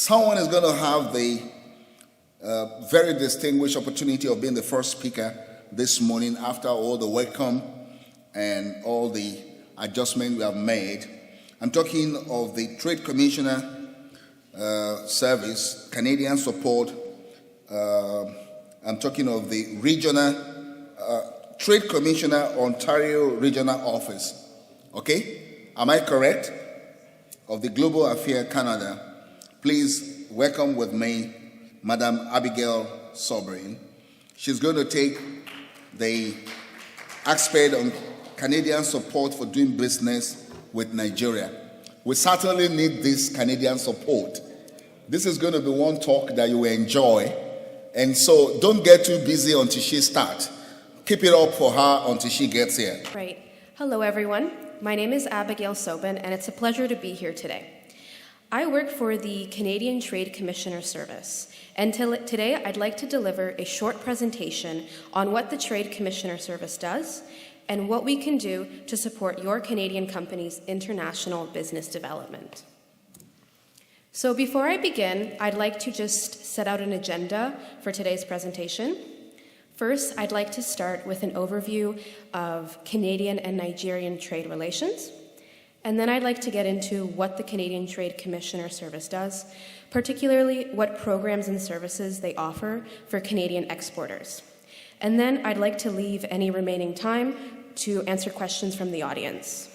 Someone is going to have the very distinguished opportunity of being the first speaker this morning after all the welcome and all the adjustment we have made. I'm talking of the Trade Commissioner Service, Canadian support. I'm talking of the Regional Trade Commissioner Ontario Regional Office. Okay? Am I correct? Of the Global Affairs Canada. Please welcome with me Madam Abigail Sobrin. She's going to take the aspect on Canadian support for doing business with Nigeria. We certainly need this Canadian support. This is going to be one talk that you will enjoy. And so don't get too busy until she starts. Keep it up for her until she gets here. Right. Hello, everyone. My name is Abigail Sobin, and it's a pleasure to be here today. I work for the Canadian Trade Commissioner Service, and today I'd like to deliver a short presentation on what the Trade Commissioner Service does and what we can do to support your Canadian company's international business development. So before I begin, I'd like to just set out an agenda for today's presentation. First, I'd like to start with an overview of Canadian and Nigerian trade relations. And then I'd like to get into what the Canadian Trade Commissioner Service does, particularly what programs and services they offer for Canadian exporters. And then I'd like to leave any remaining time to answer questions from the audience.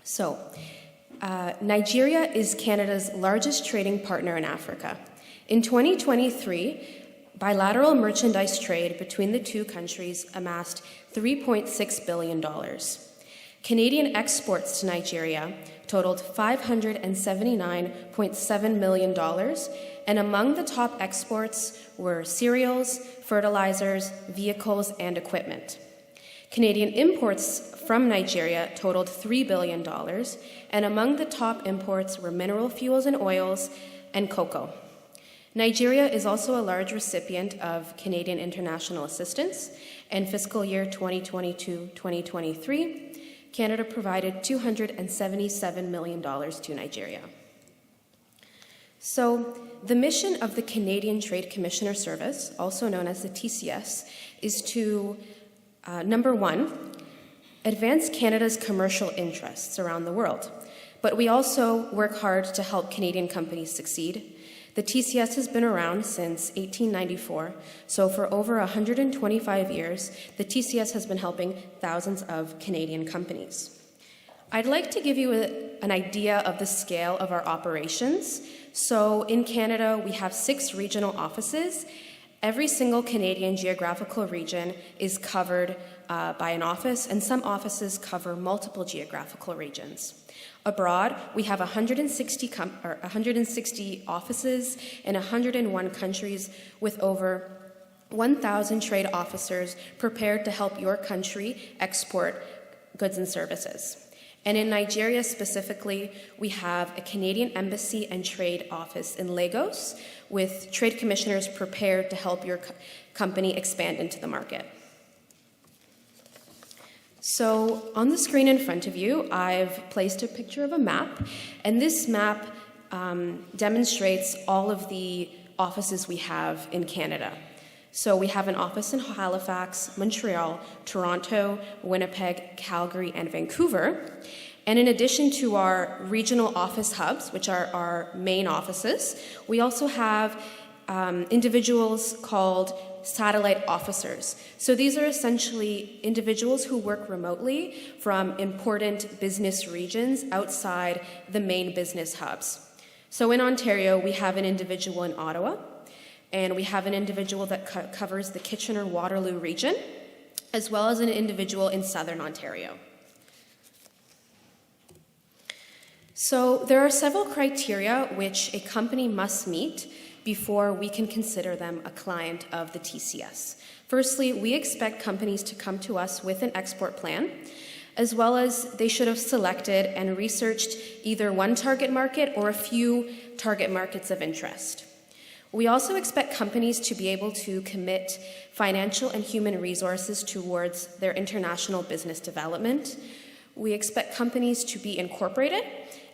So, Nigeria is Canada's largest trading partner in Africa. In 2023, bilateral merchandise trade between the two countries amassed $3.6 billion. Canadian exports to Nigeria totaled $579.7 million, and among the top exports were cereals, fertilizers, vehicles, and equipment. Canadian imports from Nigeria totaled $3 billion, and among the top imports were mineral fuels and oils and cocoa. Nigeria is also a large recipient of Canadian international assistance. In fiscal year 2022-2023, Canada provided $277 million to Nigeria. So, the mission of the Canadian Trade Commissioner Service, also known as the TCS, is to, number one, advance Canada's commercial interests around the world. But we also work hard to help Canadian companies succeed. The TCS has been around since 1894, so for over 125 years, the TCS has been helping thousands of Canadian companies. I'd like to give you an idea of the scale of our operations. So in Canada, we have 6 regional offices. Every single Canadian geographical region is covered by an office, and some offices cover multiple geographical regions. Abroad, we have 160 offices in 101 countries with over 1,000 trade officers prepared to help your country export goods and services. And in Nigeria specifically, we have a Canadian Embassy and Trade Office in Lagos with trade commissioners prepared to help your company expand into the market. So on the screen in front of you, I've placed a picture of a map, and this map demonstrates all of the offices we have in Canada. So we have an office in Halifax, Montreal, Toronto, Winnipeg, Calgary, and Vancouver. And in addition to our regional office hubs, which are our main offices, we also have individuals called satellite officers. So these are essentially individuals who work remotely from important business regions outside the main business hubs. So in Ontario, we have an individual in Ottawa, and we have an individual that covers the Kitchener-Waterloo region, as well as an individual in Southern Ontario. So there are several criteria which a company must meet before we can consider them a client of the TCS. Firstly, we expect companies to come to us with an export plan, as well as they should have selected and researched either one target market or a few target markets of interest. We also expect companies to be able to commit financial and human resources towards their international business development. We expect companies to be incorporated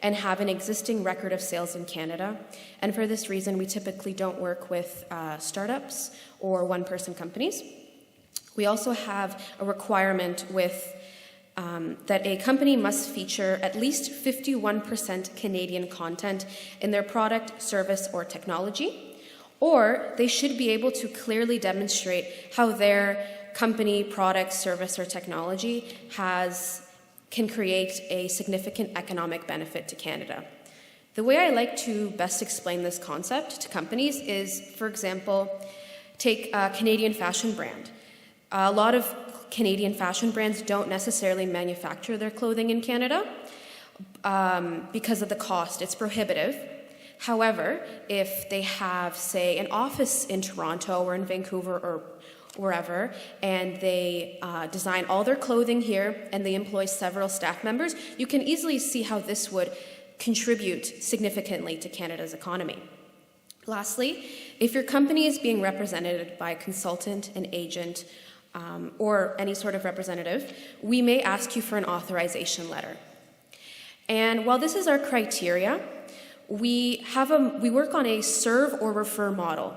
and have an existing record of sales in Canada. And for this reason, we typically don't work with startups or one-person companies. We also have a requirement with that a company must feature at least 51% Canadian content in their product, service, or technology, or they should be able to clearly demonstrate how their company, product, service, or technology can create a significant economic benefit to Canada. The way I like to best explain this concept to companies is, for example, take a Canadian fashion brand. A lot of Canadian fashion brands don't necessarily manufacture their clothing in Canada because of the cost. It's prohibitive. However, if they have, say, an office in Toronto or in Vancouver or wherever, and they design all their clothing here and they employ several staff members, you can easily see how this would contribute significantly to Canada's economy. Lastly, if your company is being represented by a consultant, an agent, or any sort of representative, we may ask you for an authorization letter. And while this is our criteria, we work on a serve or refer model.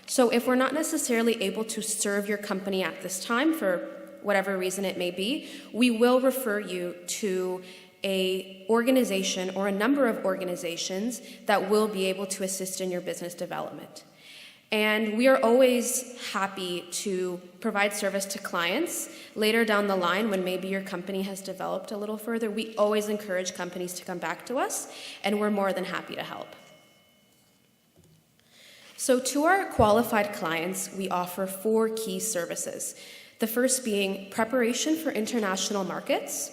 So if we're not necessarily able to serve your company at this time for whatever reason it may be, we will refer you to an organization or a number of organizations that will be able to assist in your business development. And we are always happy to provide service to clients later down the line when maybe your company has developed a little further. We always encourage companies to come back to us, and we're more than happy to help. So to our qualified clients, we offer 4 key services. The first being preparation for international markets,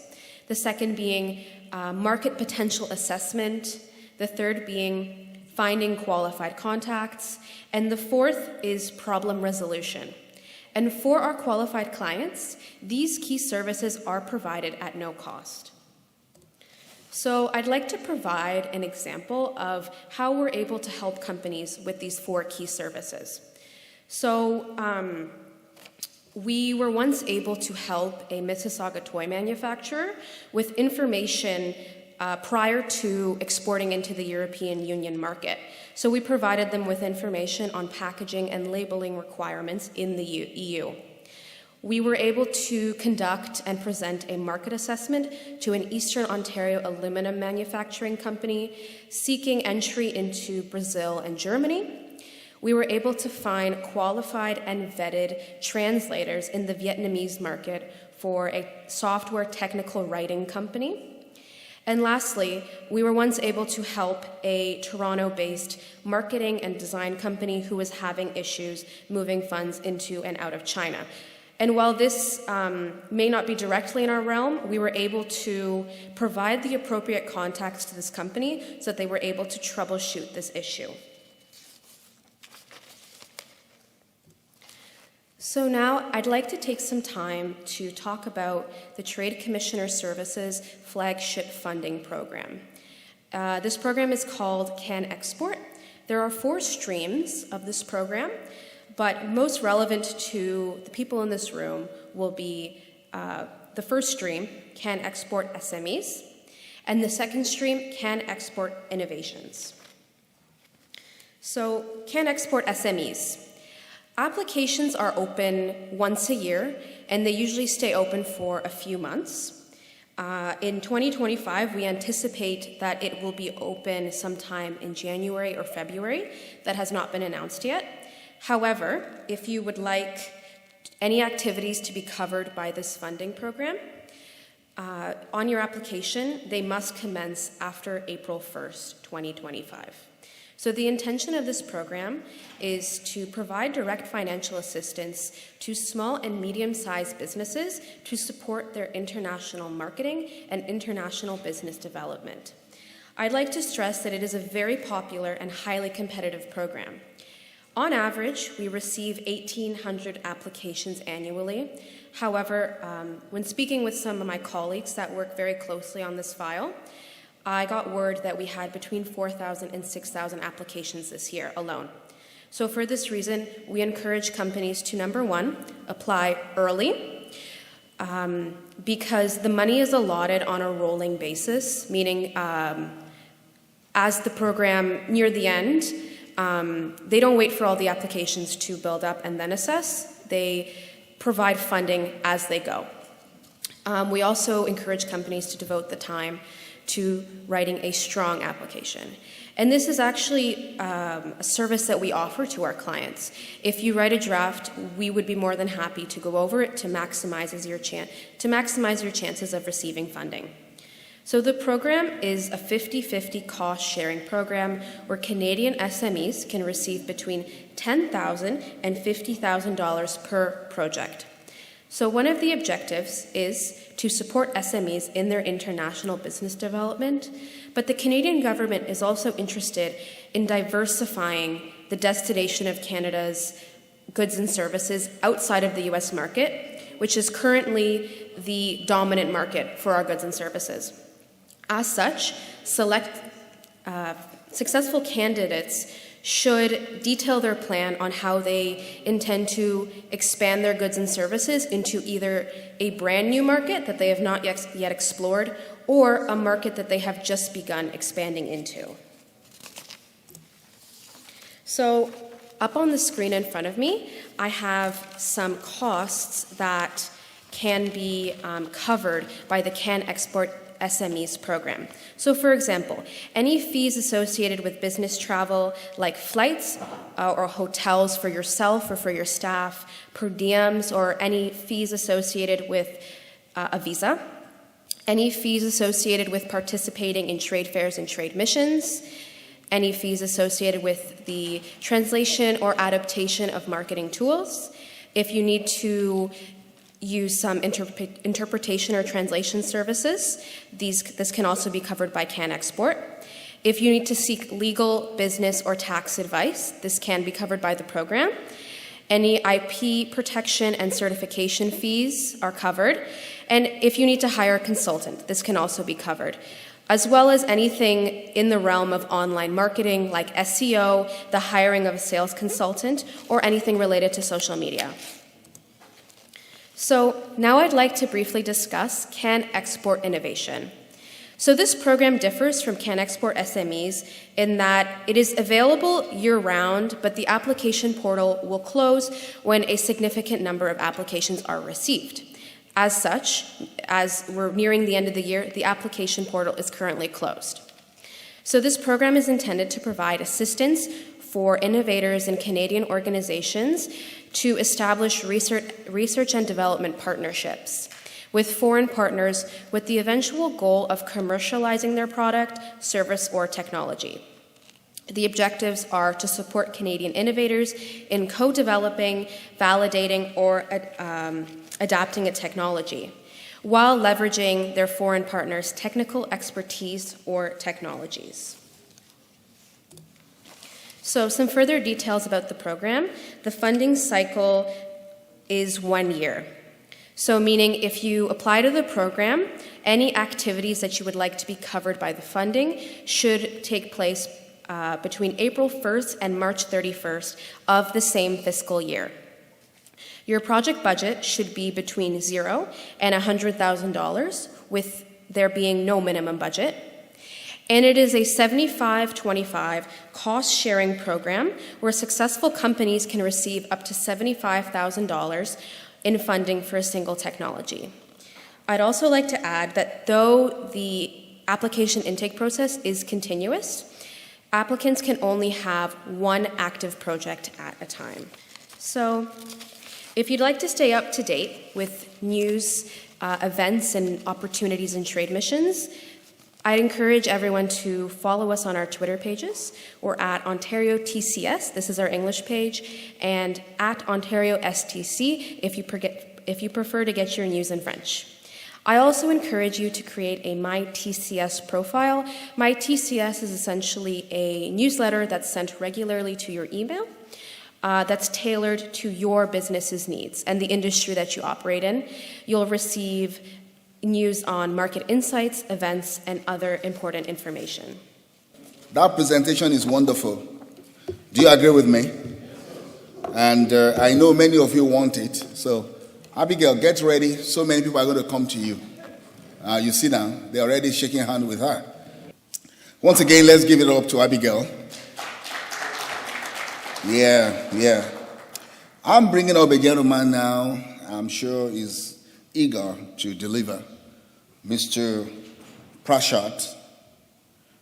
the second being market potential assessment, the third being finding qualified contacts, and the fourth is problem resolution. And for our qualified clients, these key services are provided at no cost. So I'd like to provide an example of how we're able to help companies with these 4 key services. So we were once able to help a Mississauga toy manufacturer with information prior to exporting into the European Union market. So we provided them with information on packaging and labeling requirements in the EU. We were able to conduct and present a market assessment to an Eastern Ontario aluminum manufacturing company seeking entry into Brazil and Germany. We were able to find qualified and vetted translators in the Vietnamese market for a software technical writing company. And lastly, we were once able to help a Toronto-based marketing and design company who was having issues moving funds into and out of China. And while this may not be directly in our realm, we were able to provide the appropriate contacts to this company so that they were able to troubleshoot this issue. So now I'd like to take some time to talk about the Trade Commissioner Services flagship funding program. This program is called Can Export. There are 4 streams of this program, but most relevant to the people in this room will be the first stream, Can Export SMEs, and the second stream, Can Export Innovations. So, Can Export SMEs. Applications are open once a year, and they usually stay open for a few months. In 2025, we anticipate that it will be open sometime in January or February. That has not been announced yet. However, if you would like any activities to be covered by this funding program, on your application, they must commence after April 1st, 2025. So the intention of this program is to provide direct financial assistance to small and medium-sized businesses to support their international marketing and international business development. I'd like to stress that it is a very popular and highly competitive program. On average, we receive 1,800 applications annually. However, when speaking with some of my colleagues that work very closely on this file, I got word that we had between 4,000 and 6,000 applications this year alone. So for this reason, we encourage companies to, number 1, apply early, because the money is allotted on a rolling basis, meaning As the program near the end, they don't wait for all the applications to build up and then assess. They provide funding as they go. We also encourage companies to devote the time to writing a strong application. And this is actually a service that we offer to our clients. If you write a draft, we would be more than happy to go over it to maximize your chances of receiving funding. So the program is a 50-50 cost-sharing program where Canadian SMEs can receive between $10,000 and $50,000 per project. So one of the objectives is to support SMEs in their international business development, but the Canadian government is also interested in diversifying the destination of Canada's goods and services outside of the US market, which is currently the dominant market for our goods and services. As such, successful candidates should detail their plan on how they intend to expand their goods and services into either a brand new market that they have not yet explored or a market that they have just begun expanding into. So up on the screen in front of me, I have some costs that can be covered by the Can Export SMEs program. So for example, any fees associated with business travel like flights or hotels for yourself or for your staff, per diems, or any fees associated with a visa, any fees associated with participating in trade fairs and trade missions, any fees associated with the translation or adaptation of marketing tools, if you need to use some interpretation or translation services, this can also be covered by Can Export. If you need to seek legal, business, or tax advice, this can be covered by the program. Any IP protection and certification fees are covered. And if you need to hire a consultant, this can also be covered, as well as anything in the realm of online marketing like SEO, the hiring of a sales consultant, or anything related to social media. So now I'd like to briefly discuss Can Export Innovation. So this program differs from Can Export SMEs in that it is available year-round, but the application portal will close when a significant number of applications are received. As such, as we're nearing the end of the year, the application portal is currently closed. So this program is intended to provide assistance for innovators and Canadian organizations to establish research and development partnerships with foreign partners with the eventual goal of commercializing their product, service, or technology. The objectives are to support Canadian innovators in co-developing, validating, or adapting a technology, while leveraging their foreign partners' technical expertise or technologies. So some further details about the program. The funding cycle is 1 year. So meaning if you apply to the program, any activities that you would like to be covered by the funding should take place between April 1st and March 31st of the same fiscal year. Your project budget should be between $0 and $100,000, with there being no minimum budget. And it is a 75-25 cost-sharing program where successful companies can receive up to $75,000 in funding for a single technology. I'd also like to add that though the application intake process is continuous, applicants can only have one active project at a time. So if you'd like to stay up to date with news, events, and opportunities in trade missions, I'd encourage everyone to follow us on our Twitter pages. We're at Ontario TCS, this is our English page, and at Ontario STC if you prefer to get your news in French. I also encourage you to create a My TCS profile. My TCS is essentially a newsletter that's sent regularly to your email that's tailored to your business's needs and the industry that you operate in. You'll receive news on market insights, events, and other important information. That presentation is wonderful. Do you agree with me? And I know many of you want it. So, Abigail, get ready. So many people are going to come to you. You see now, they're already shaking hands with her. Once again, let's give it up to Abigail. Yeah. I'm bringing up a gentleman now. I'm sure he's eager to deliver. Mr. Prashat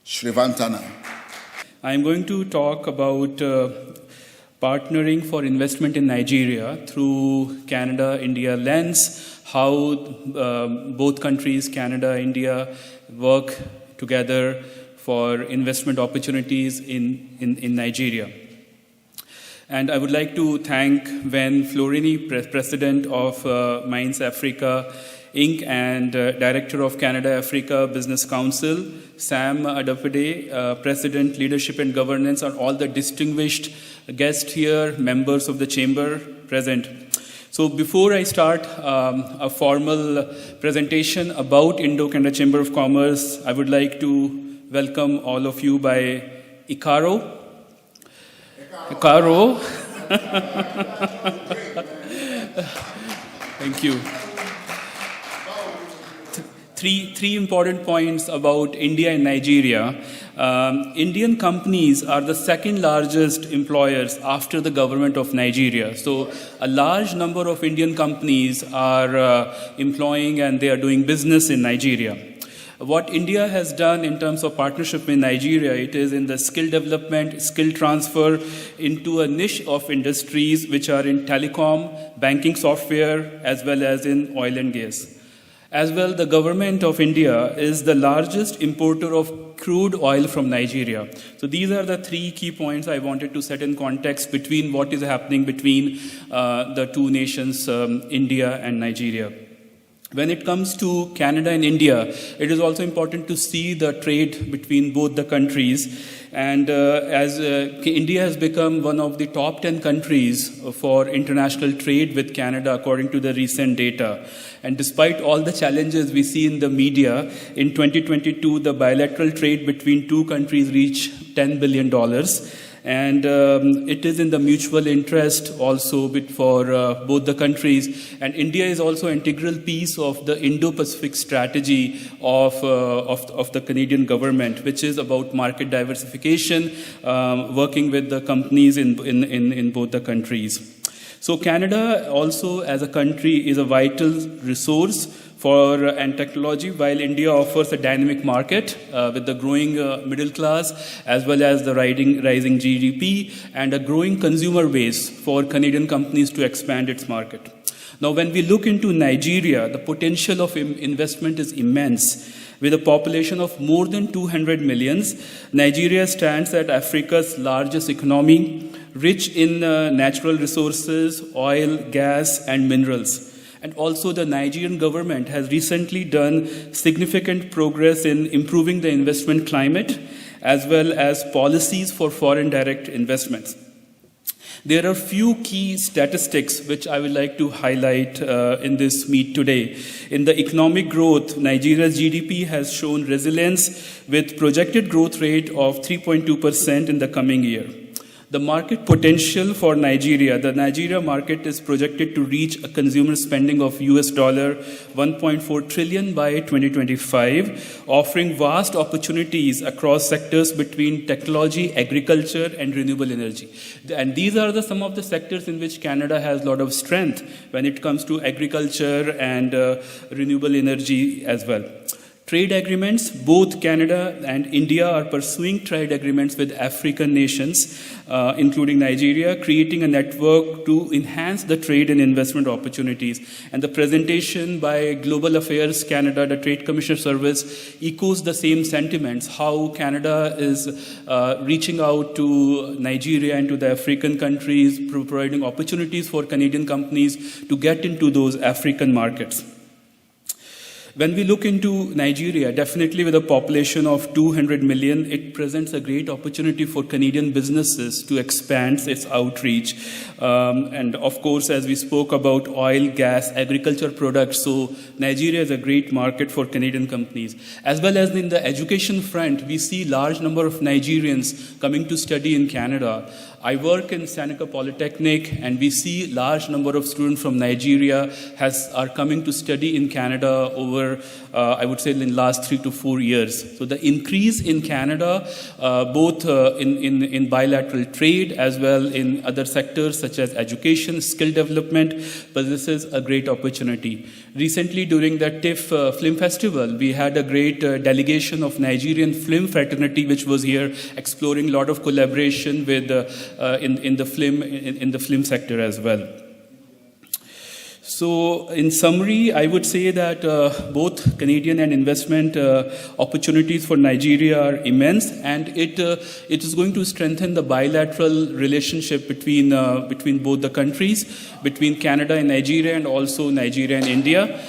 Shrivantana. I'm going to talk about partnering for investment in Nigeria through Canada-India lens, how both countries, Canada, India, work together for investment opportunities in Nigeria. And I would like to thank Ven Florini, President of Minds Africa, Inc. and Director of Canada-Africa Business Council, Sam Adapade, President, Leadership and Governance, and all the distinguished guests here, members of the Chamber present. So before I start a formal presentation about Indo-Canada Chamber of Commerce, I would like to welcome all of you by Ikaro. Thank you. Three important points about India and Nigeria. Indian companies are the second largest employers after the government of Nigeria. So a large number of Indian companies are employing and they are doing business in Nigeria. What India has done in terms of partnership in Nigeria, it is in the skill development, skill transfer into a niche of industries which are in telecom, banking software, as well as in oil and gas. As well, the government of India is the largest importer of crude oil from Nigeria. So these are the three key points I wanted to set in context between what is happening between the two nations, India and Nigeria. When it comes to Canada and India, it is also important to see the trade between both the countries. And as India has become one of the top 10 countries for international trade with Canada, according to the recent data. And despite all the challenges we see in the media, in 2022, the bilateral trade between two countries reached $10 billion. And it is in the mutual interest also for both the countries. And India is also an integral piece of the Indo-Pacific strategy of the Canadian government, which is about market diversification, working with the companies in both the countries. So Canada also as a country is a vital resource and technology, while India offers a dynamic market with the growing middle class as well as the rising GDP and a growing consumer base for Canadian companies to expand its market. Now, when we look into Nigeria, the potential of investment is immense. With a population of more than 200 million, Nigeria stands at Africa's largest economy, rich in natural resources, oil, gas, and minerals. And also the Nigerian government has recently done significant progress in improving the investment climate as well as policies for foreign direct investments. There are few key statistics which I would like to highlight in this meet today. In the economic growth, Nigeria's GDP has shown resilience with projected growth rate of 3.2% in the coming year. The market potential for Nigeria, the Nigeria market is projected to reach a consumer spending of US $1.4 trillion by 2025, offering vast opportunities across sectors between technology, agriculture, and renewable energy. And these are some of the sectors in which Canada has a lot of strength when it comes to agriculture and renewable energy as well. Trade agreements, both Canada and India are pursuing trade agreements with African nations, including Nigeria, creating a network to enhance the trade and investment opportunities. And the presentation by Global Affairs Canada, the Trade Commissioner Service, echoes the same sentiments, how Canada is reaching out to Nigeria and to the African countries, providing opportunities for Canadian companies to get into those African markets. When we look into Nigeria, definitely with a population of 200 million, it presents a great opportunity for Canadian businesses to expand its outreach. And of course, as we spoke about oil, gas, agriculture products, so Nigeria is a great market for Canadian companies. As well as in the education front, we see large number of Nigerians coming to study in Canada. I work in Seneca Polytechnic, and we see large number of students from Nigeria are coming to study in Canada over over, I would say, in the last 3 to 4 years. So the increase in Canada, both in bilateral trade as well in other sectors such as education, skill development, but this is a great opportunity. Recently, during the TIFF Film Festival, we had a great delegation of Nigerian film fraternity, which was here exploring a lot of collaboration with in the film sector as well. So, in summary, I would say that both Canadian and investment opportunities for Nigeria are immense, and it is going to strengthen the bilateral relationship between both the countries, between Canada and Nigeria, and also Nigeria and India.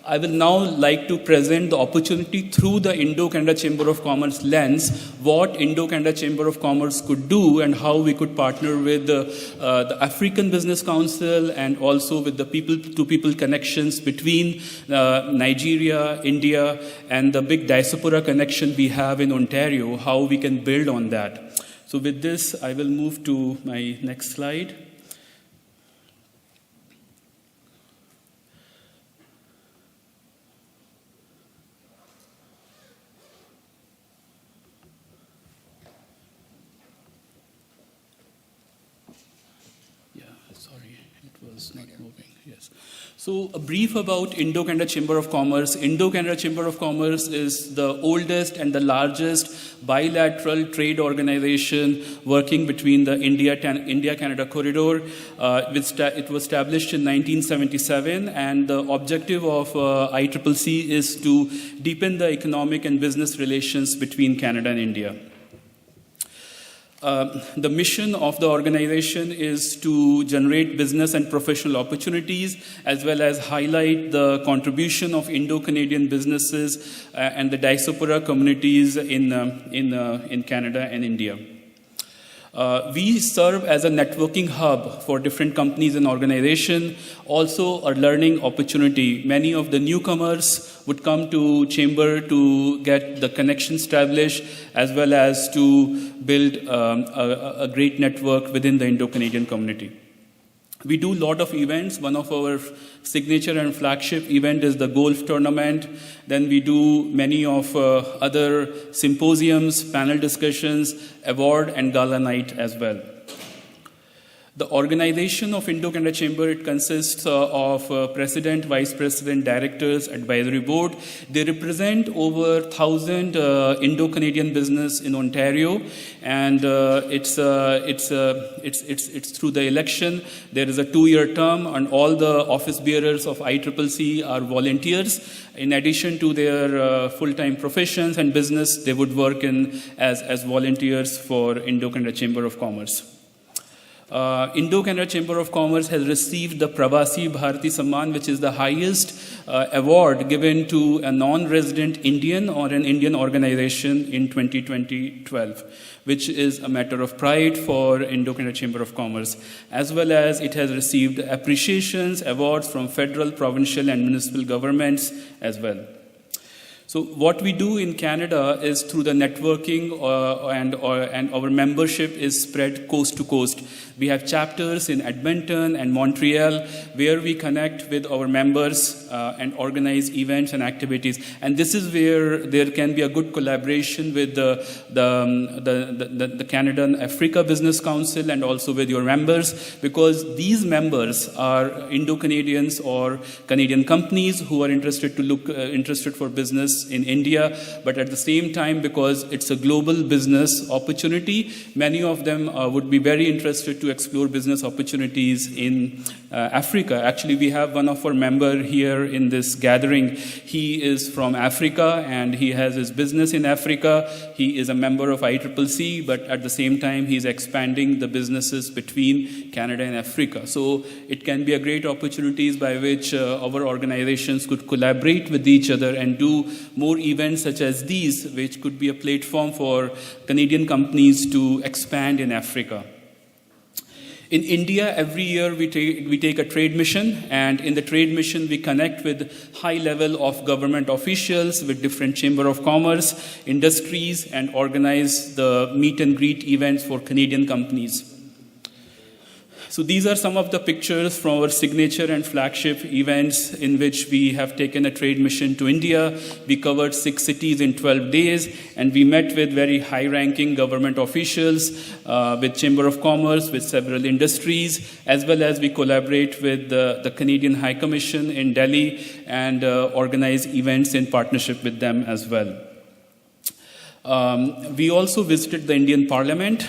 I will now like to present the opportunity through the Indo-Canada Chamber of Commerce lens, what Indo-Canada Chamber of Commerce could do and how we could partner with the African Business Council and also with the people-to-people connections between Nigeria, India, and the big diaspora connection we have in Ontario, how we can build on that. So with this, I will move to my next slide. So a brief about Indo-Canada Chamber of Commerce. Indo-Canada Chamber of Commerce is the oldest and the largest bilateral trade organization working between the India-Canada corridor. It was established in 1977, and the objective of ICCC is to deepen the economic and business relations between Canada and India. The mission of the organization is to generate business and professional opportunities, as well as highlight the contribution of Indo-Canadian businesses and the diaspora communities in Canada and India. We serve as a networking hub for different companies and organizations, also a learning opportunity. Many of the newcomers would come to Chamber to get the connection established, as well as to build a great network within the Indo-Canadian community. We do a lot of events. One of our signature and flagship event is the golf tournament. Then we do many of other symposiums, panel discussions, award and gala night as well. The organization of Indo-Canada Chamber, it consists of president, vice president, directors, advisory board. They represent over 1,000 Indo-Canadian business in Ontario, and it's through the election. There is a 2-year term, and all the office bearers of ICCC are volunteers. In addition to their full-time professions and business, they would work as volunteers for Indo-Canada Chamber of Commerce. Indo-Canada Chamber of Commerce has received the Pravasi Bharati Samman, which is the highest award given to a non-resident Indian or an Indian organization in 2012, which is a matter of pride for Indo-Canada Chamber of Commerce, as well as it has received appreciations, awards from federal, provincial, and municipal governments as well. So what we do in Canada is through the networking and our membership is spread coast to coast. We have chapters in Edmonton and Montreal where we connect with our members and organize events and activities. And this is where there can be a good collaboration with the Canada Africa Business Council and also with your members, because these members are Indo-Canadians or Canadian companies who are interested for business in India, but at the same time, because it's a global business opportunity, many of them would be very interested to explore business opportunities in Africa. Actually, we have one of our members here in this gathering. He is from Africa and he has his business in Africa. He is a member of ICCC, but at the same time, he's expanding the businesses between Canada and Africa. So it can be a great opportunities by which our organizations could collaborate with each other and do more events such as these, which could be a platform for Canadian companies to expand in Africa. In India, every year we take a trade mission, and in the trade mission we connect with high level of government officials, with different Chamber of Commerce, industries, and organize the meet and greet events for Canadian companies. So these are some of the pictures from our signature and flagship events in which we have taken a trade mission to India. We covered 6 cities in 12 days, and we met with very high-ranking government officials, with Chamber of Commerce, with several industries, as well as we collaborate with the Canadian High Commission in Delhi and organize events in partnership with them as well. We also visited the Indian Parliament,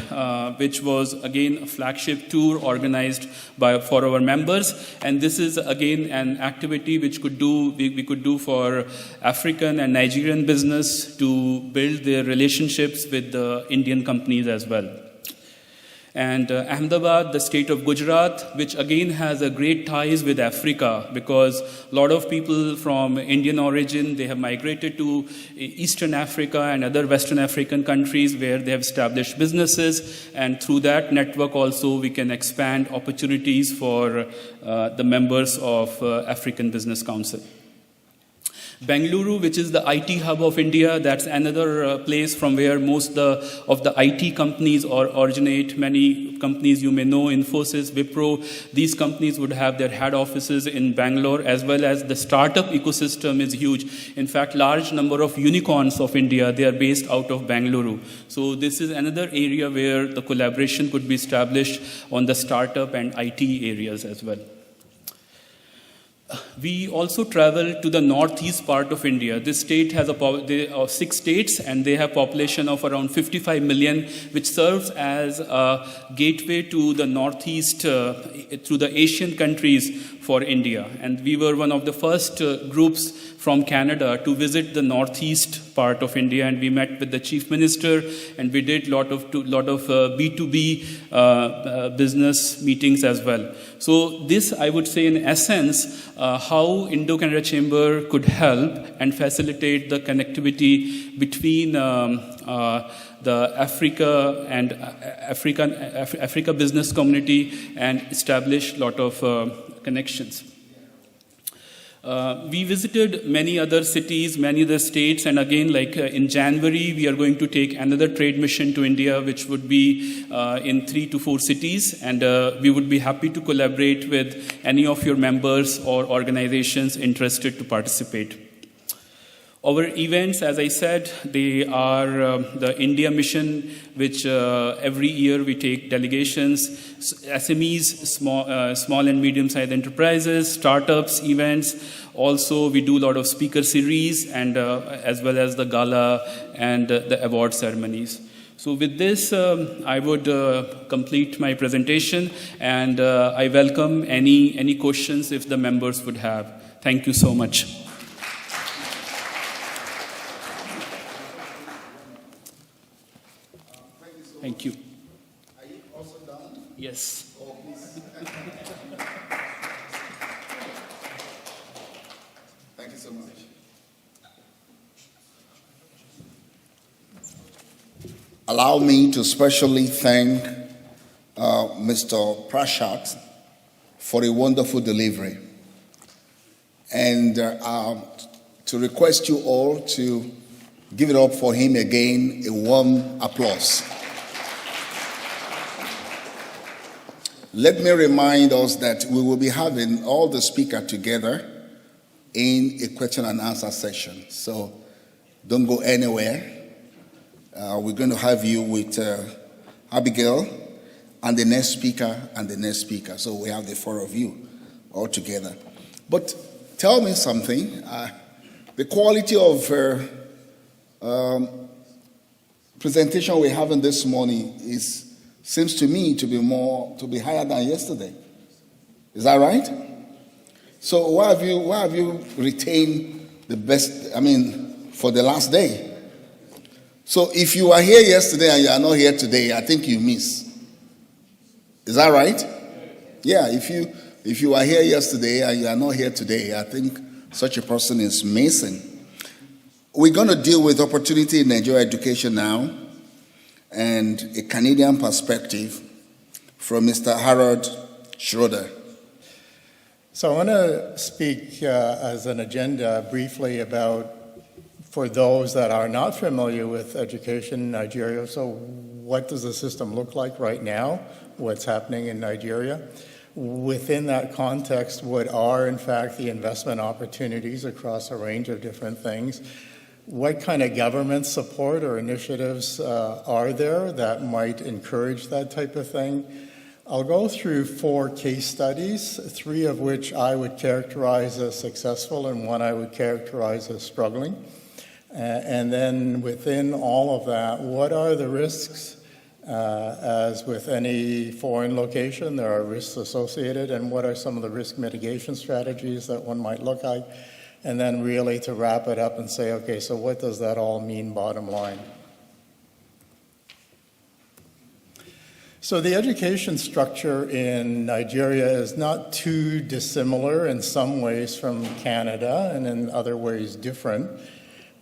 which was again a flagship tour organized for our members. And this is again an activity which we could do for African and Nigerian business to build their relationships with the Indian companies as well. And Ahmedabad, the state of Gujarat, which again has a great ties with Africa, because a lot of people from Indian origin, they have migrated to Eastern Africa and other Western African countries where they have established businesses, and through that network also we can expand opportunities for the members of African Business Council. Bengaluru, which is the IT hub of India, that's another place from where most of the IT companies originate. Many companies you may know, Infosys, Wipro, these companies would have their head offices in Bangalore, as well as the startup ecosystem is huge. In fact, large number of unicorns of India, they are based out of Bengaluru. So this is another area where the collaboration could be established on the startup and IT areas as well. We also travel to the northeast part of India. This state has 6 states, and they have population of around 55 million, which serves as a gateway to the northeast through the Asian countries for India. And we were one of the first groups from Canada to visit the northeast part of India, and we met with the chief minister, and we did lot of B2B business meetings as well. So this, I would say, in essence, how Indo-Canada Chamber could help and facilitate the connectivity between the Africa and Africa business community and establish lot of connections. We visited many other cities, many other states, and again, like in January, we are going to take another trade mission to India, which would be in 3 to 4 cities, and we would be happy to collaborate with any of your members or organizations interested to participate. Our events, as I said, they are the India mission, which every year we take delegations, SMEs, small and medium-sized enterprises, startups, events. Also, we do a lot of speaker series, and as well as the gala and the award ceremonies. So with this, I would complete my presentation, and I welcome any questions if the members would have. Thank you so much. Thank you. Are you also done? Yes. Oh, please. Thank you so much. Allow me to specially thank Mr. Prashat for a wonderful delivery, and to request you all to give it up for him again, a warm applause. Let me remind us that we will be having all the speakers together in a question and answer session. So don't go anywhere. We're going to have you with Abigail and the next speaker and the next speaker. So we have the 4 of you all together. But tell me something. The quality of presentation we're having this morning seems to me to be higher than yesterday. Is that right? So why have you retained the best, for the last day? So if you are here yesterday and you are not here today, I think you miss. Is that right? Yeah, if you are here yesterday and you are not here today, I think such a person is missing. We're going to deal with opportunity in Nigeria education now, and a Canadian perspective from Mr. Harold Schroeder. So I want to speak as an agenda briefly about, for those that are not familiar with education in Nigeria, so what does the system look like right now, what's happening in Nigeria. Within that context, what are, in fact, the investment opportunities across a range of different things? What kind of government support or initiatives are there that might encourage that type of thing? I'll go through 4 case studies, 3 of which I would characterize as successful and 1 I would characterize as struggling. And then within all of that, what are the risks? As with any foreign location, there are risks associated, and what are some of the risk mitigation strategies that one might look at? And then really to wrap it up and say, okay, so what does that all mean bottom line? So the education structure in Nigeria is not too dissimilar in some ways from Canada, and in other ways different.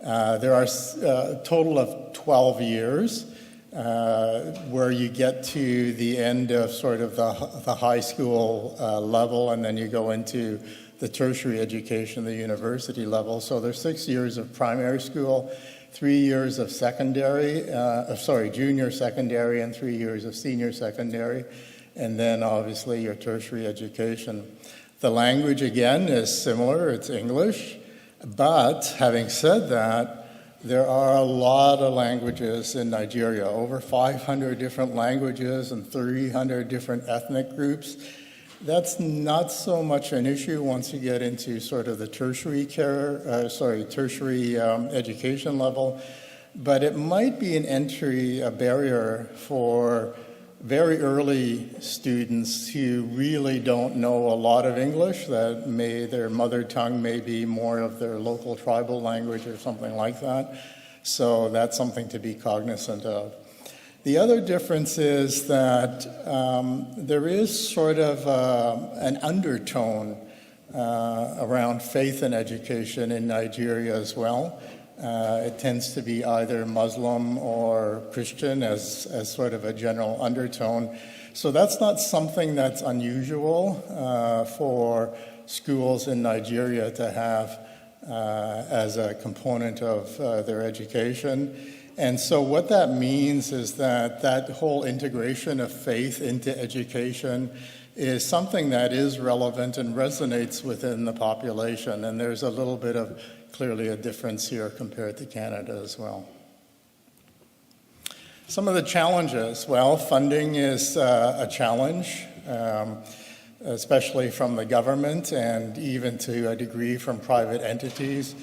There are a total of 12 years. Where you get to the end of sort of the high school level, and then you go into the tertiary education, the university level. So there's 6 years of primary school, 3 years of junior secondary, and 3 years of senior secondary, and then obviously your tertiary education. The language, again, is similar. It's English. But having said that, there are a lot of languages in Nigeria, over 500 different languages and 300 different ethnic groups. That's not so much an issue once you get into sort of the tertiary education level, but it might be a barrier for very early students who really don't know a lot of English, that their mother tongue may be more of their local tribal language or something like that. So that's something to be cognizant of. The other difference is that there is sort of an undertone around faith in education in Nigeria as well. It tends to be either Muslim or Christian as sort of a general undertone. So that's not something that's unusual for schools in Nigeria to have as a component of their education. And so what that means is that whole integration of faith into education is something that is relevant and resonates within the population. And there's a little bit of clearly a difference here compared to Canada as well. Some of the challenges, well, funding is a challenge, especially from the government and even to a degree from private entities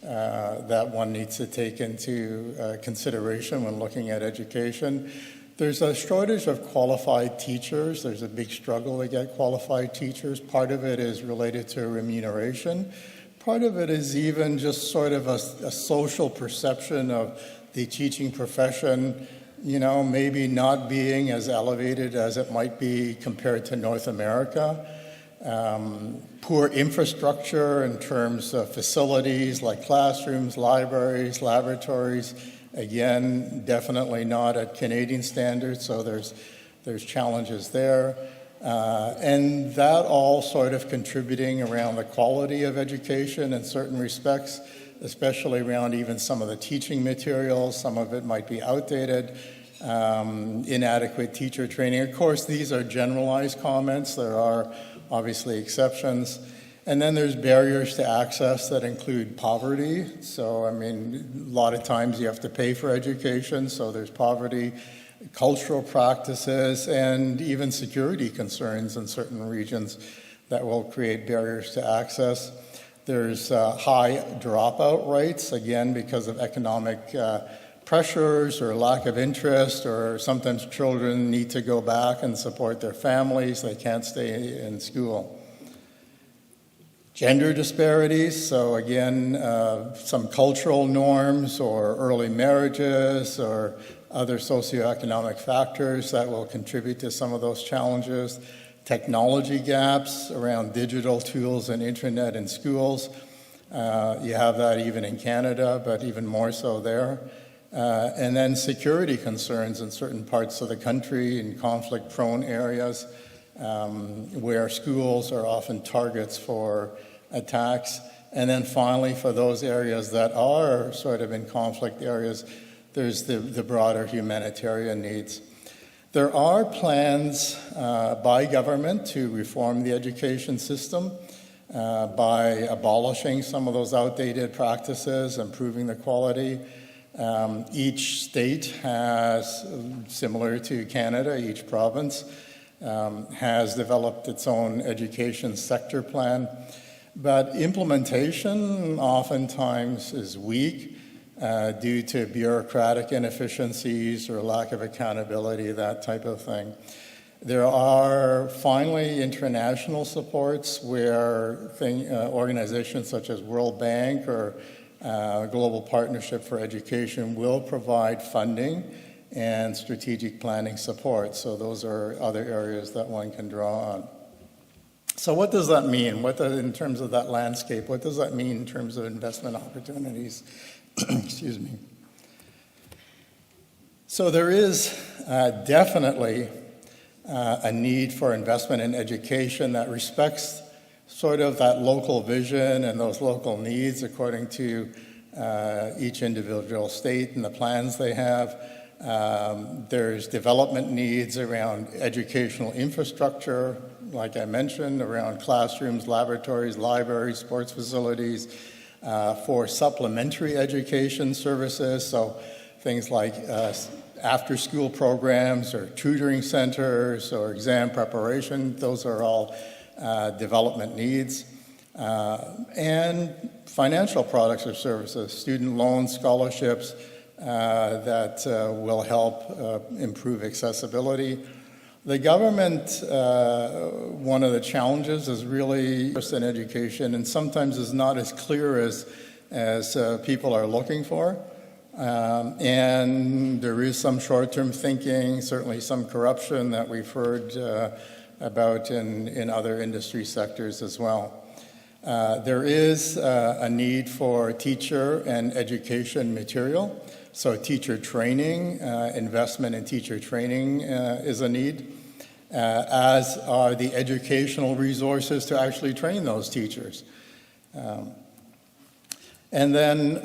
that one needs to take into consideration when looking at education. There's a shortage of qualified teachers. There's a big struggle to get qualified teachers. Part of it is related to remuneration. Part of it is even just sort of a social perception of the teaching profession, maybe not being as elevated as it might be compared to North America. Poor infrastructure in terms of facilities like classrooms, libraries, laboratories. Again, definitely not at Canadian standards, so there's challenges there. And that all sort of contributing around the quality of education in certain respects, especially around even some of the teaching materials. Some of it might be outdated, inadequate teacher training. Of course, these are generalized comments. There are obviously exceptions. And then there's barriers to access that include poverty. So, a lot of times you have to pay for education, so there's poverty, cultural practices, and even security concerns in certain regions that will create barriers to access. There's high dropout rates, again, because of economic pressures or lack of interest, or sometimes children need to go back and support their families. They can't stay in school. Gender disparities, so again, some cultural norms or early marriages or other socioeconomic factors that will contribute to some of those challenges. Technology gaps around digital tools and internet in schools. You have that even in Canada, but even more so there. And then security concerns in certain parts of the country, in conflict-prone areas, where schools are often targets for attacks. And then finally, for those areas that are sort of in conflict areas, there's the broader humanitarian needs. There are plans by government to reform the education system by abolishing some of those outdated practices, improving the quality. Each state has, similar to Canada, each province has developed its own education sector plan, but implementation oftentimes is weak due to bureaucratic inefficiencies or lack of accountability, that type of thing. There are finally international supports where organizations such as World Bank or Global Partnership for Education will provide funding and strategic planning support. So those are other areas that one can draw on. So what does that mean? In terms of that landscape, what does that mean in terms of investment opportunities? Excuse me. So there is definitely a need for investment in education that respects sort of that local vision and those local needs according to each individual state and the plans they have. There's development needs around educational infrastructure, like I mentioned, around classrooms, laboratories, libraries, sports facilities, for supplementary education services, so things like after-school programs or tutoring centers or exam preparation. Those are all development needs. And financial products or services, student loans, scholarships that will help improve accessibility. The government, one of the challenges is really interest in education, and sometimes is not as clear as people are looking for. And there is some short-term thinking, certainly some corruption that we've heard about in other industry sectors as well. There is a need for teacher and education material. So teacher training, investment in teacher training is a need, as are the educational resources to actually train those teachers. And then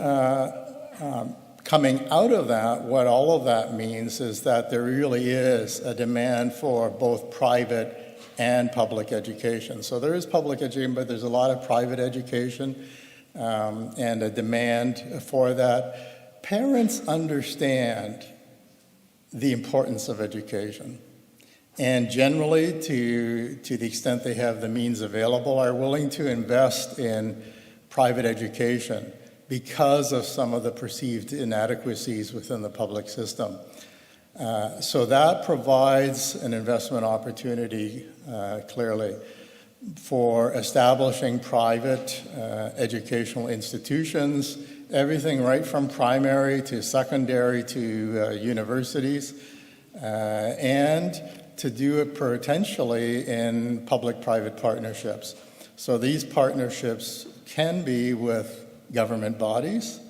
coming out of that, what all of that means is that there really is a demand for both private and public education. So there is public education, but there's a lot of private education and a demand for that. Parents understand the importance of education, and generally, to the extent they have the means available, are willing to invest in private education because of some of the perceived inadequacies within the public system. So that provides an investment opportunity, clearly, for establishing private educational institutions, everything right from primary to secondary to universities, and to do it potentially in public-private partnerships. So these partnerships can be with government bodies.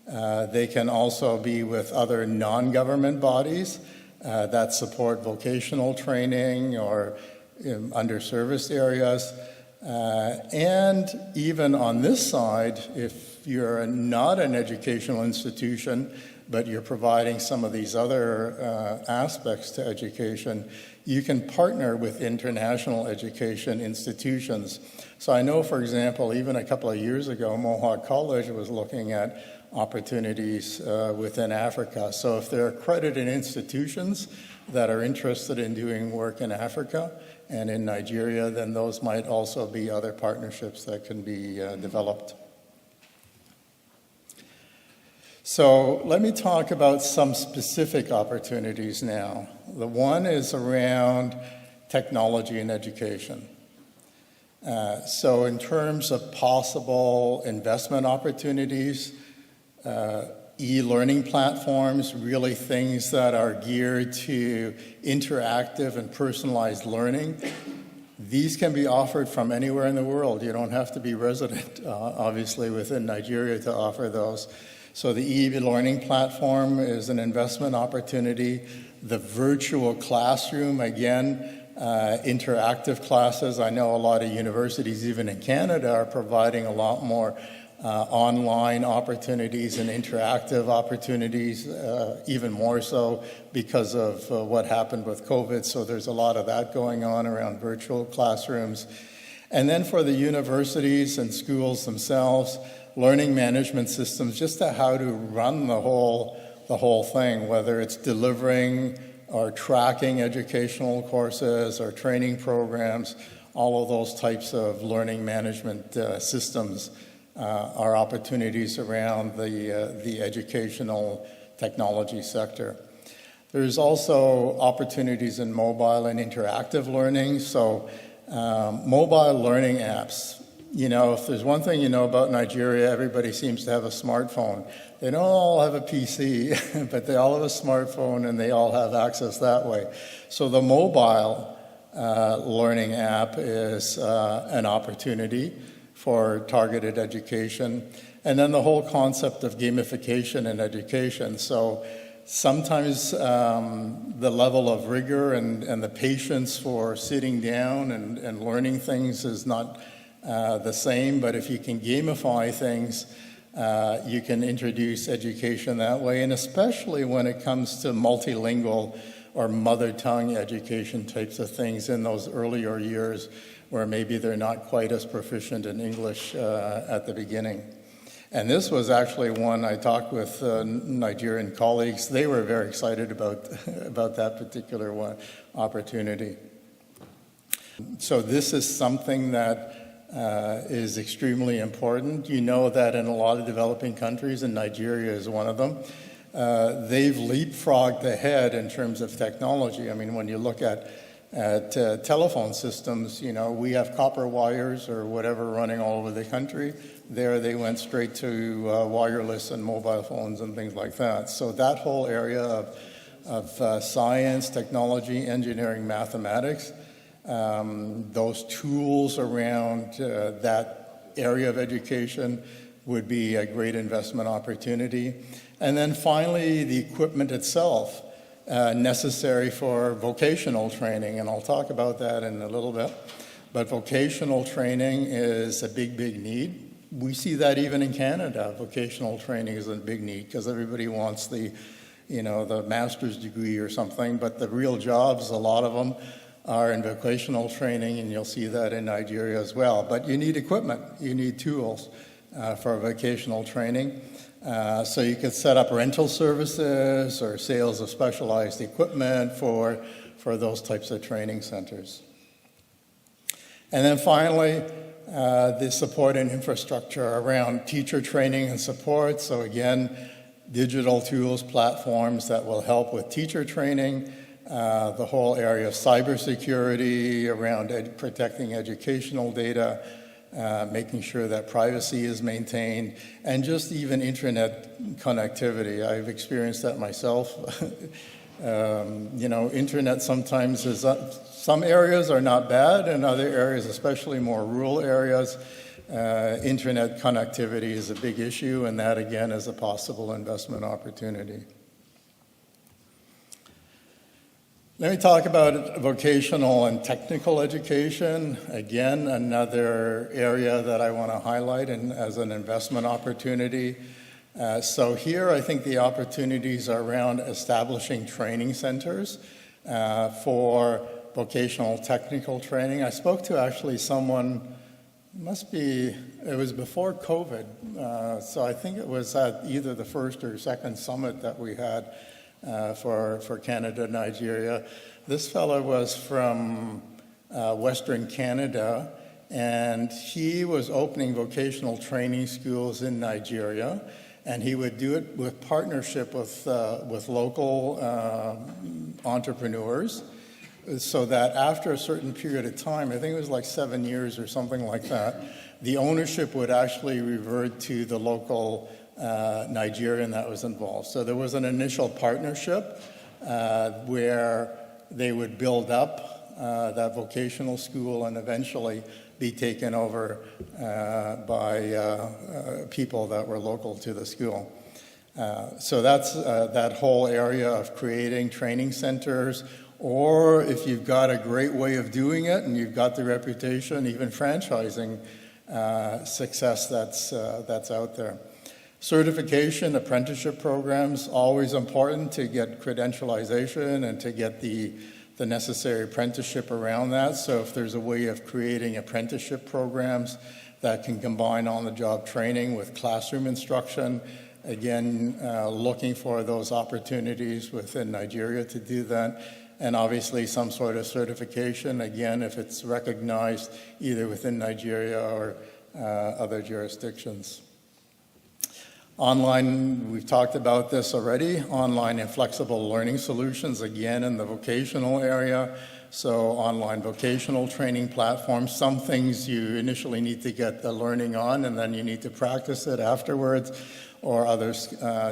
They can also be with other non-government bodies that support vocational training or underserviced areas. And even on this side, if you're not an educational institution, but you're providing some of these other aspects to education, you can partner with international education institutions. So I know, for example, even a couple of years ago, Mohawk College was looking at opportunities within Africa. So if there are accredited institutions that are interested in doing work in Africa and in Nigeria, then those might also be other partnerships that can be developed. So let me talk about some specific opportunities now. The one is around technology and education. So in terms of possible investment opportunities, e-learning platforms, really things that are geared to interactive and personalized learning. These can be offered from anywhere in the world. You don't have to be resident, obviously, within Nigeria to offer those. So the e-learning platform is an investment opportunity. The virtual classroom, again, interactive classes. I know a lot of universities, even in Canada, are providing a lot more online opportunities and interactive opportunities, even more so because of what happened with COVID. So there's a lot of that going on around virtual classrooms. And then for the universities and schools themselves, learning management systems, just to how to run the whole thing, whether it's delivering or tracking educational courses or training programs, all of those types of learning management systems are opportunities around the educational technology sector. There's also opportunities in mobile and interactive learning. So mobile learning apps. You know, if there's one thing you know about Nigeria, everybody seems to have a smartphone. They don't all have a PC, but they all have a smartphone and they all have access that way. So the mobile learning app is an opportunity for targeted education. And then the whole concept of gamification in education. So sometimes the level of rigor and the patience for sitting down and learning things is not the same, but if you can gamify things, you can introduce education that way, and especially when it comes to multilingual or mother tongue education types of things in those earlier years where maybe they're not quite as proficient in English at the beginning. And this was actually one I talked with Nigerian colleagues. They were very excited about that particular opportunity. So this is something that is extremely important. You know that in a lot of developing countries, and Nigeria is one of them, they've leapfrogged ahead in terms of technology. I mean, when you look at telephone systems, you know, we have copper wires or whatever running all over the country. There they went straight to wireless and mobile phones and things like that. So that whole area of science, technology, engineering, mathematics, those tools around that area of education would be a great investment opportunity. And then finally, the equipment itself necessary for vocational training, and I'll talk about that in a little bit. But vocational training is a big, big need. We see that even in Canada. Vocational training is a big need because everybody wants the master's degree or something, but the real jobs, a lot of them, are in vocational training, and you'll see that in Nigeria as well. But you need equipment, you need tools for vocational training. So you could set up rental services or sales of specialized equipment for those types of training centers. And then finally, the support and infrastructure around teacher training and support. So again, digital tools, platforms that will help with teacher training, the whole area of cybersecurity around protecting educational data, making sure that privacy is maintained, and just even internet connectivity. I've experienced that myself. Internet sometimes is, some areas are not bad, and other areas, especially more rural areas, internet connectivity is a big issue, and that again is a possible investment opportunity. Let me talk about vocational and technical education. Again, another area that I want to highlight as an investment opportunity. So here I think the opportunities are around establishing training centers for vocational technical training. I spoke to actually someone, it was before COVID, so I think it was at either the first or second summit that we had for Canada, Nigeria. This fellow was from Western Canada, and he was opening vocational training schools in Nigeria, and he would do it with partnership with local entrepreneurs, so that after a certain period of time, I think it was like 7 years or something like that, the ownership would actually revert to the local Nigerian that was involved. So there was an initial partnership where they would build up that vocational school and eventually be taken over by people that were local to the school. So that's that whole area of creating training centers, or if you've got a great way of doing it and you've got the reputation, even franchising success that's out there. Certification, apprenticeship programs, always important to get credentialization and to get the necessary apprenticeship around that. So if there's a way of creating apprenticeship programs that can combine on-the-job training with classroom instruction, again, looking for those opportunities within Nigeria to do that. And obviously some sort of certification, again, if it's recognized either within Nigeria or other jurisdictions. Online, we've talked about this already, online and flexible learning solutions, again, in the vocational area. So online vocational training platforms, some things you initially need to get the learning on and then you need to practice it afterwards, or other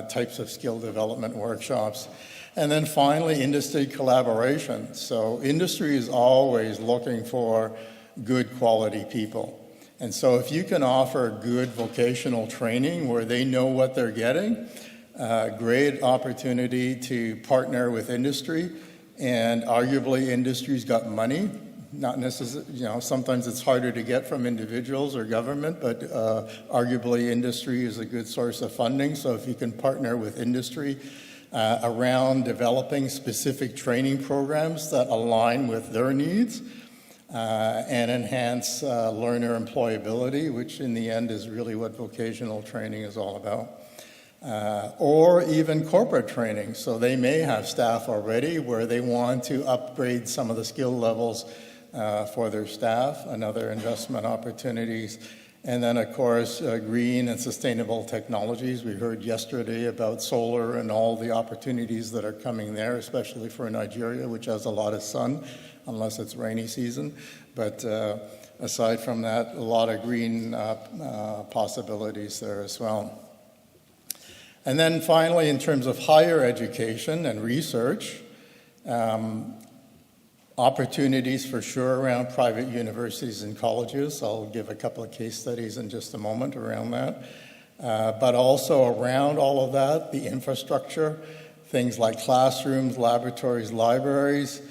types of skill development workshops. And then finally, industry collaboration. So industry is always looking for good quality people. And so if you can offer good vocational training where they know what they're getting, great opportunity to partner with industry. And arguably industry's got money, not necessarily, sometimes it's harder to get from individuals or government, but arguably industry is a good source of funding. So if you can partner with industry around developing specific training programs that align with their needs, and enhance learner employability, which in the end is really what vocational training is all about. Or even corporate training. So they may have staff already where they want to upgrade some of the skill levels for their staff and other investment opportunities. And then, of course, green and sustainable technologies. We heard yesterday about solar and all the opportunities that are coming there, especially for Nigeria, which has a lot of sun, unless it's rainy season. But aside from that, a lot of green possibilities there as well. And then finally, in terms of higher education and research, opportunities for sure around private universities and colleges. I'll give a couple of case studies in just a moment around that. But also around all of that, the infrastructure, things like classrooms, laboratories, libraries,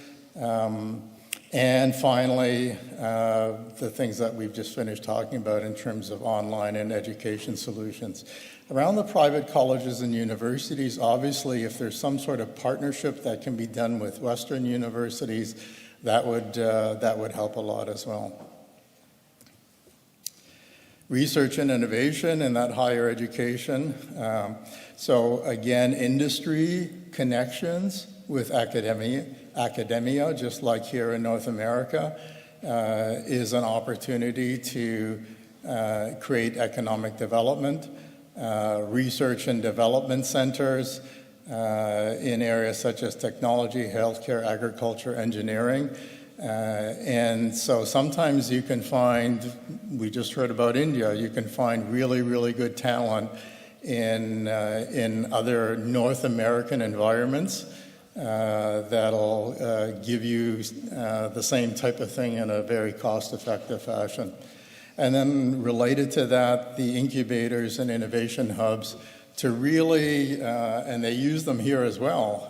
and finally, the things that we've just finished talking about in terms of online and education solutions. Around the private colleges and universities, obviously, if there's some sort of partnership that can be done with Western universities, that would help a lot as well. Research and innovation in that higher education. So again, industry connections with academia, just like here in North America, is an opportunity to create economic development. Research and development centers in areas such as technology, healthcare, agriculture, engineering. And so sometimes you can find, we just heard about India, you can find really, really good talent in other North American environments that'll give you the same type of thing in a very cost-effective fashion. And then related to that, the incubators and innovation hubs to really, and they use them here as well.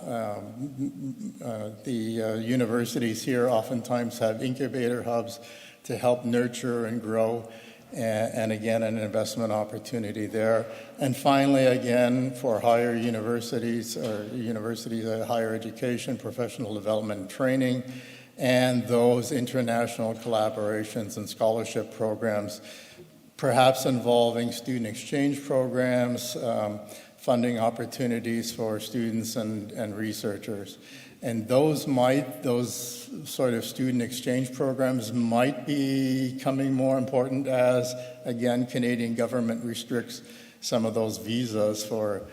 The universities here oftentimes have incubator hubs to help nurture and grow, and again, an investment opportunity there. And finally, again, for higher universities, higher education, professional development and training, and those international collaborations and scholarship programs, perhaps involving student exchange programs, funding opportunities for students and researchers. And those sort of student exchange programs might be becoming more important as, again, Canadian government restricts some of those visas for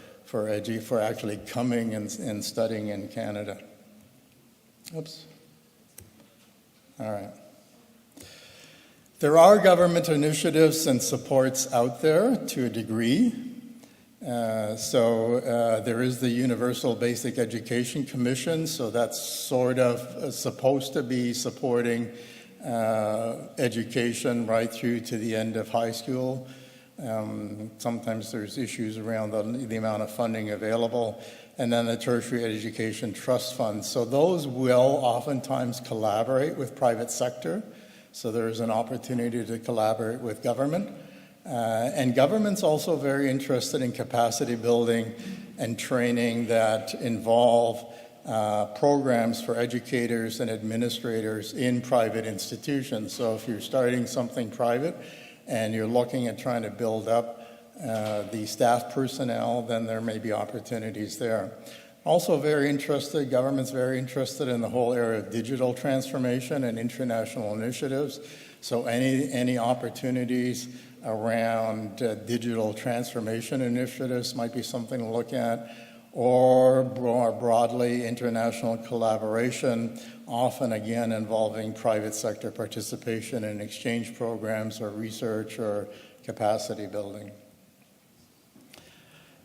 actually coming and studying in Canada. Oops. All right. There are government initiatives and supports out there to a degree. There is the Universal Basic Education Commission, so that's sort of supposed to be supporting education right through to the end of high school. Sometimes there's issues around the amount of funding available. And then the Tertiary Education Trust Fund. So those will oftentimes collaborate with private sector So there is an opportunity to collaborate with government. And government's also very interested in capacity building and training that involve programs for educators and administrators in private institutions. So if you're starting something private and you're looking at trying to build up the staff personnel, then there may be opportunities there. Also very interested, government's very interested in the whole area of digital transformation and international initiatives. So any opportunities around digital transformation initiatives might be something to look at, or more broadly, international collaboration, often again involving private sector participation in exchange programs or research or capacity building.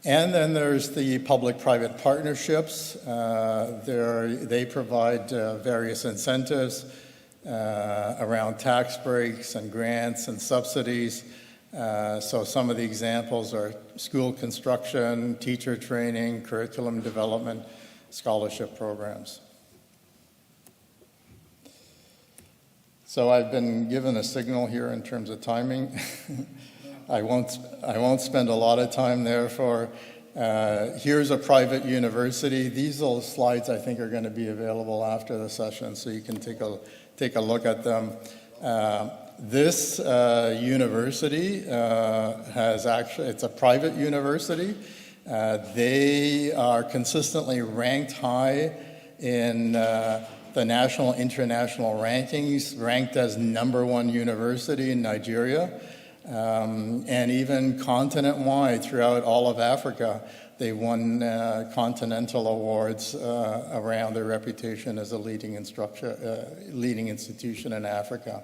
And then there's the public-private partnerships. They provide various incentives around tax breaks and grants and subsidies. So some of the examples are school construction, teacher training, curriculum development, scholarship programs. So I've been given a signal here in terms of timing. I won't spend a lot of time there for, here's a private university. These little slides I think are going to be available after the session, so you can take a look at them. This university it's a private university. They are consistently ranked high in the national international rankings, ranked as #1 university in Nigeria. And even continent-wide throughout all of Africa, they won continental awards around their reputation as a leading institution in Africa.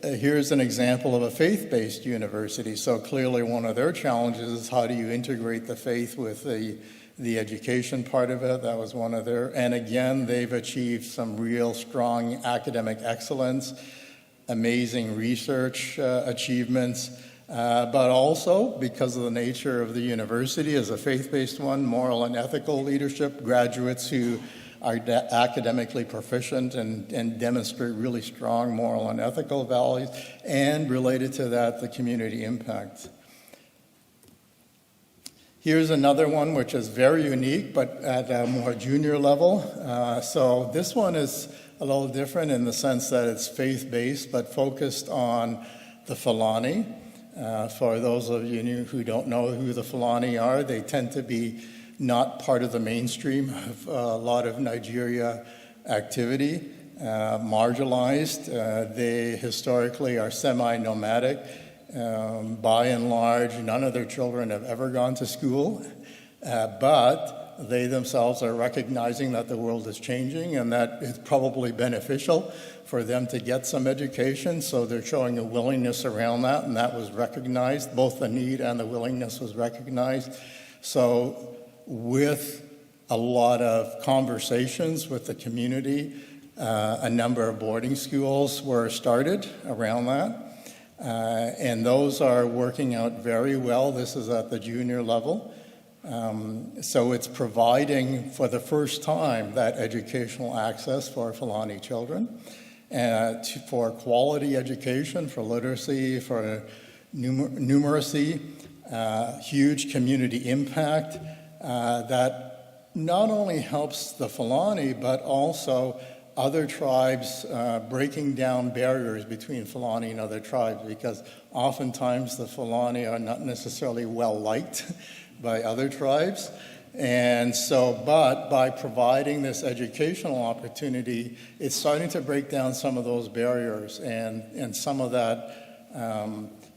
Here's an example of a faith-based university. So clearly one of their challenges is how do you integrate the faith with the education part of it. That was one of their, and again, they've achieved some real strong academic excellence, amazing research achievements, but also because of the nature of the university as a faith-based one, moral and ethical leadership, graduates who are academically proficient and demonstrate really strong moral and ethical values, and related to that, the community impact. Here's another one which is very unique, but at a more junior level. So this one is a little different in the sense that it's faith-based, but focused on the Fulani. For those of you who don't know who the Fulani are, they tend to be not part of the mainstream of a lot of Nigeria activity, marginalized. They historically are semi-nomadic. By and large, none of their children have ever gone to school, but they themselves are recognizing that the world is changing and that it's probably beneficial for them to get some education, so they're showing a willingness around that, and that was recognized. Both the need and the willingness was recognized. So with a lot of conversations with the community, a number of boarding schools were started around that. And those are working out very well. This is at the junior level. So it's providing for the first time that educational access for Fulani children, for quality education, for literacy, for numeracy, huge community impact that not only helps the Fulani, but also other tribes, breaking down barriers between Fulani and other tribes, because oftentimes the Fulani are not necessarily well liked by other tribes. And so, but by providing this educational opportunity, it's starting to break down some of those barriers, and some of that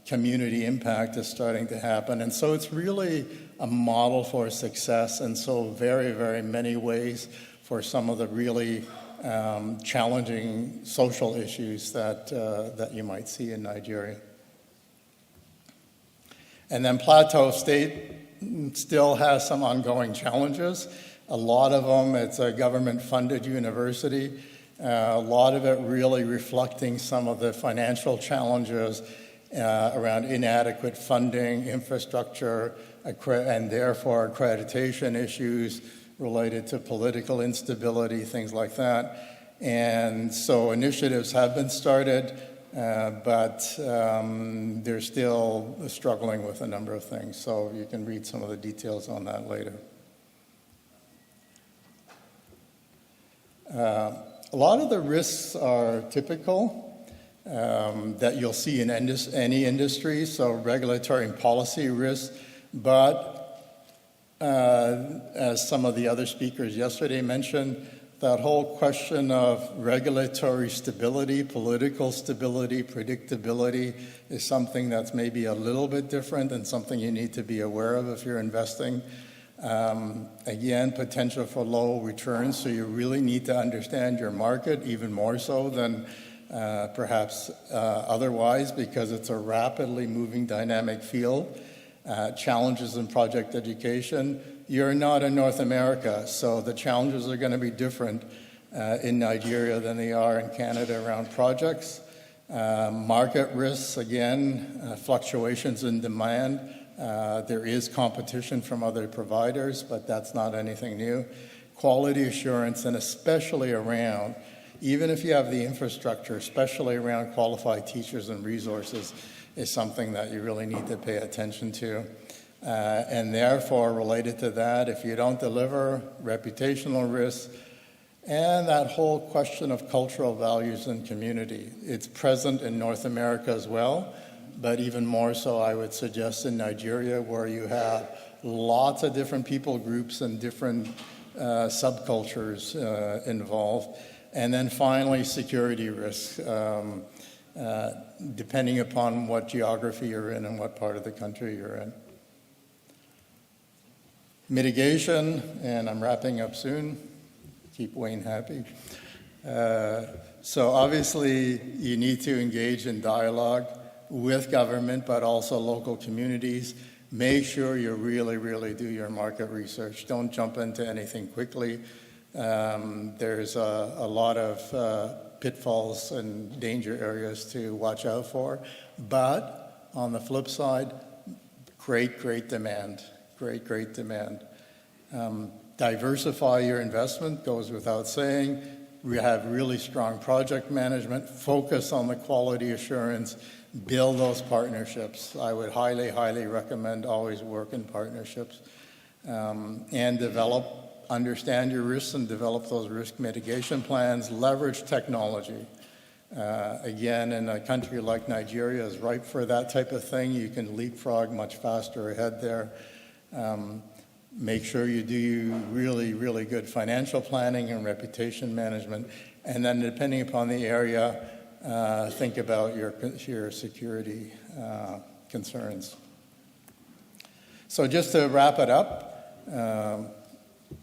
community impact is starting to happen. And so it's really a model for success in so very, very many ways for some of the really challenging social issues that you might see in Nigeria. And then Plateau State still has some ongoing challenges. A lot of them, it's a government-funded university. A lot of it really reflecting some of the financial challenges around inadequate funding, infrastructure, and therefore accreditation issues related to political instability, things like that. And so initiatives have been started, but they're still struggling with a number of things. So you can read some of the details on that later. A lot of the risks are typical that you'll see in any industry, so regulatory and policy risks, but as some of the other speakers yesterday mentioned, that whole question of regulatory stability, political stability, predictability is something that's maybe a little bit different and something you need to be aware of if you're investing. Again, potential for low returns, so you really need to understand your market even more so than perhaps otherwise, because it's a rapidly moving dynamic field. Challenges in project education. You're not in North America, so the challenges are going to be different in Nigeria than they are in Canada around projects. Market risks, again, fluctuations in demand. There is competition from other providers, but that's not anything new. Quality assurance, and especially around, even if you have the infrastructure, especially around qualified teachers and resources, is something that you really need to pay attention to. And therefore, related to that, if you don't deliver, reputational risks, and that whole question of cultural values and community. It's present in North America as well, but even more so, I would suggest, in Nigeria, where you have lots of different people groups and different subcultures involved. And then finally, security risks, depending upon what geography you're in and what part of the country you're in. Mitigation, and I'm wrapping up soon. Keep Wayne happy. So obviously, you need to engage in dialogue with government, but also local communities. Make sure you really, really do your market research. Don't jump into anything quickly. There's a lot of pitfalls and danger areas to watch out for. But on the flip side, great demand. Great demand. Diversify your investment, goes without saying. We have really strong project management. Focus on the quality assurance. Build those partnerships. I would highly recommend always work in partnerships. And understand your risks and develop those risk mitigation plans. Leverage technology. Again, in a country like Nigeria is ripe for that type of thing. You can leapfrog much faster ahead there. Make sure you do really good financial planning and reputation management. And then depending upon the area, think about your security concerns. So just to wrap it up,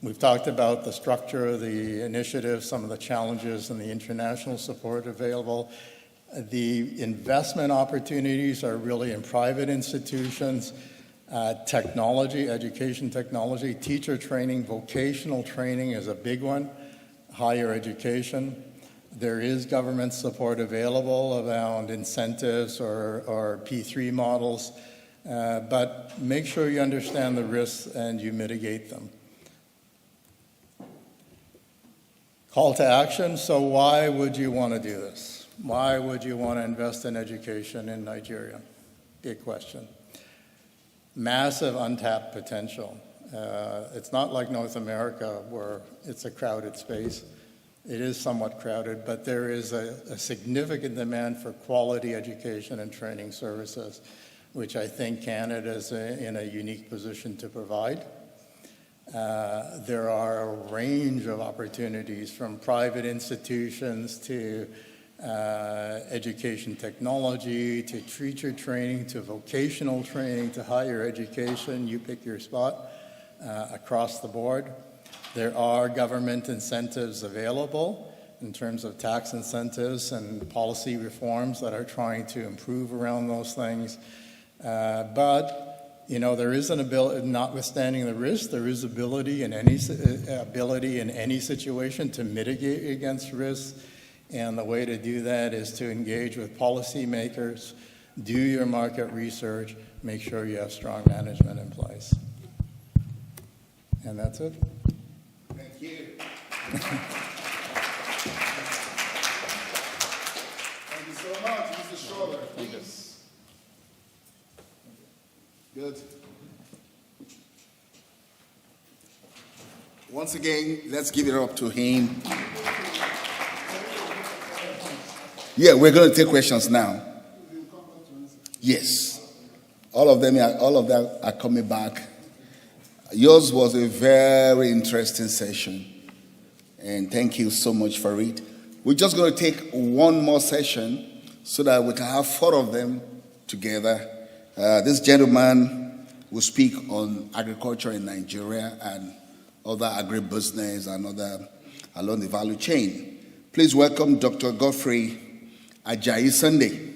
we've talked about the structure of the initiative, some of the challenges and the international support available. The investment opportunities are really in private institutions. Technology, education technology, teacher training, vocational training is a big one, higher education. There is government support available around incentives or P3 models, but make sure you understand the risks and you mitigate them. Call to action. So why would you want to do this? Why would you want to invest in education in Nigeria? Big question. Massive untapped potential. It's not like North America where it's a crowded space. It is somewhat crowded, but there is a significant demand for quality education and training services, which I think Canada is in a unique position to provide. There are a range of opportunities from private institutions to education technology, to teacher training, to vocational training, to higher education. You pick your spot across the board. There are government incentives available in terms of tax incentives and policy reforms that are trying to improve around those things. But there is an ability, notwithstanding the risk, there is ability in any situation to mitigate against risks. And the way to do that is to engage with policymakers, do your market research, make sure you have strong management in place. And that's it. Thank you. so much, Mr. Schroeder. Please. Good. Once again, let's give it up to him. Yeah, we're going to take questions now. Yes. All of them are coming back. Yours was a very interesting session. And thank you so much for it. We're just going to take one more session so that we can have 4 of them together. This gentleman will speak on agriculture in Nigeria and other agribusiness and other along the value chain. Please welcome Dr. Godfrey Ajayi Sunday.